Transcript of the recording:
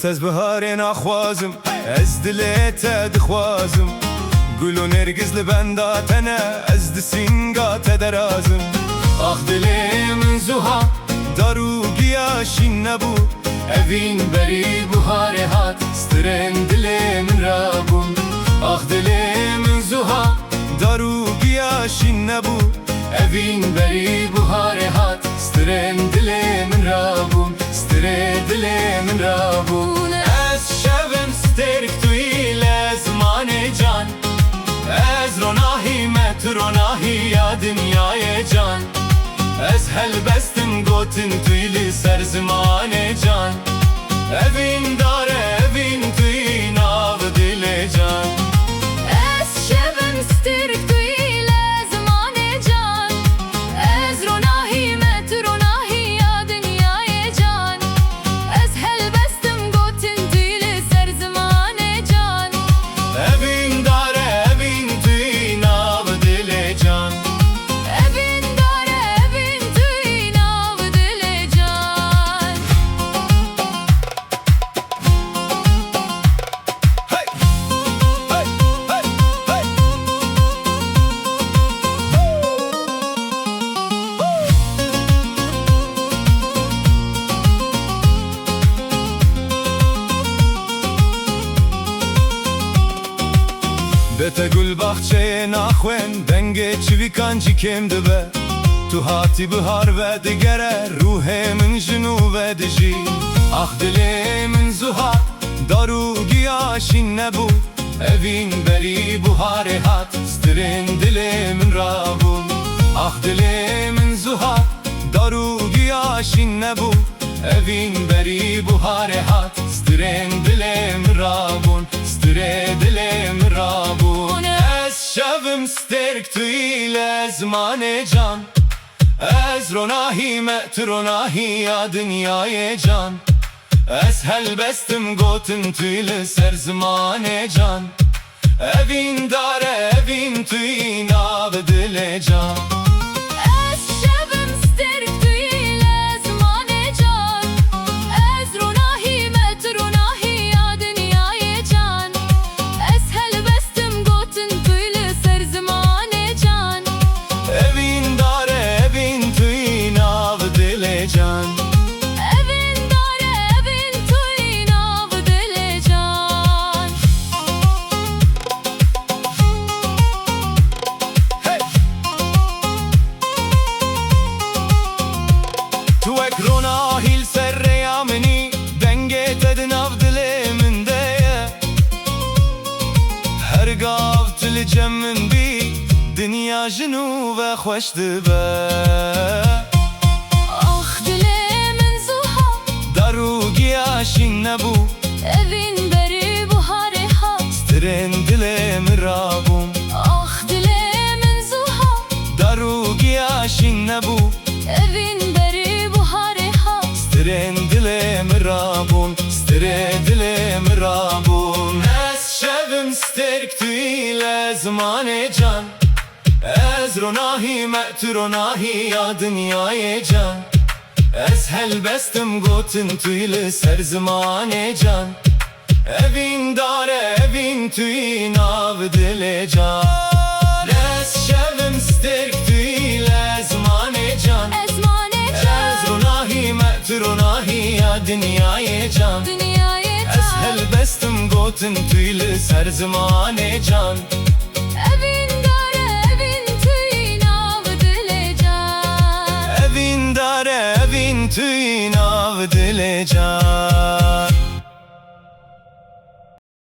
تز بهارê naxwazim ez dilê te dixwazim Gul û nêrgiz li benda te ne ez di sînga te derazim Ah dilê min zuha dar û giya şîn nebû Evîn berî buharê hat stirên dilê min rabûn Ah dilê min zuha dar û giya şîn nebû Evîn berî buharê hat stirên dilê min rabûn Stirê dilê min rabûn Ez şevim stêrk tu île zimanê can Ez ronahî me tu ronahî ya dinyayê can Ez helbestim gotin tu li ser zimanê can Evîn dare evîn tu nav dilê can Ez şevim stêrk tu île zimanê can Ez ronahî me tu ronahî ya dinyayê can Ez helbestim gotin tu li ser zimanê can Evîn dare evîn tu nav dilê can Evîn dare evîn tu nav dilê can Hey! Hey! Hey! Hey! Bete gul bahçeye naxwen denge çivikan cikem dibe Tu hati bihar ve digere ruhe min jinu ve diji Ah dilê min zuha daru giya şîn nebû Evîn berî buharê hat stirên dilê min rabûn Ah dilê min zuha daru giya şîn nebû Evîn berî buharê hat stirên dilê min rabûn Stirê dilê min rabûn Ez şevim stêrk tu île zimanê can Ez ronahî me tu ronahî ya dinyayê can Ez helbestim gotin tu li ser zimanê can Evîn dare evîn tu nav dilê can Ez şevim stêrk tu île zimanê can Ez ronahî me tu ronahî ya dinyayê can Ez helbestim gotin tu li ser zimanê can Evîn dare evîn tu nav dilê can Evîn dare evîn tu nav dilê can Hey! Tu ek ronahîl ser rêya minî dengê te di nav dilê min de ye Her gav tu li cem min bî dinya jinû ve xweş dibe Ah dilê min zuha Dar û giya şîn nebû Evîn berî buharê hat Stirên dilê min rabûn Ah dilê min zuha Dar û giya şîn nebû Evîn berî buharê hat Stirên dilê min rabûn Stirê dilê min rabûn Ez şevim stêrk tu île zimanê can Ez ronahî me tu ronahî ya dinyayê can Ez helbestim gotin tu li ser zimanê can Evîn dare evîn tu nav dilê can Ez şevim stêrk tu île zimanê can Ezmanê can Ez ronahî me tu ronahî ya dinyayê can Dinyayê Ez can helbestim gotin tu li ser zimanê can Evîn dare evîn tu nav dilê can Evîn dare evîn tu nav dilê can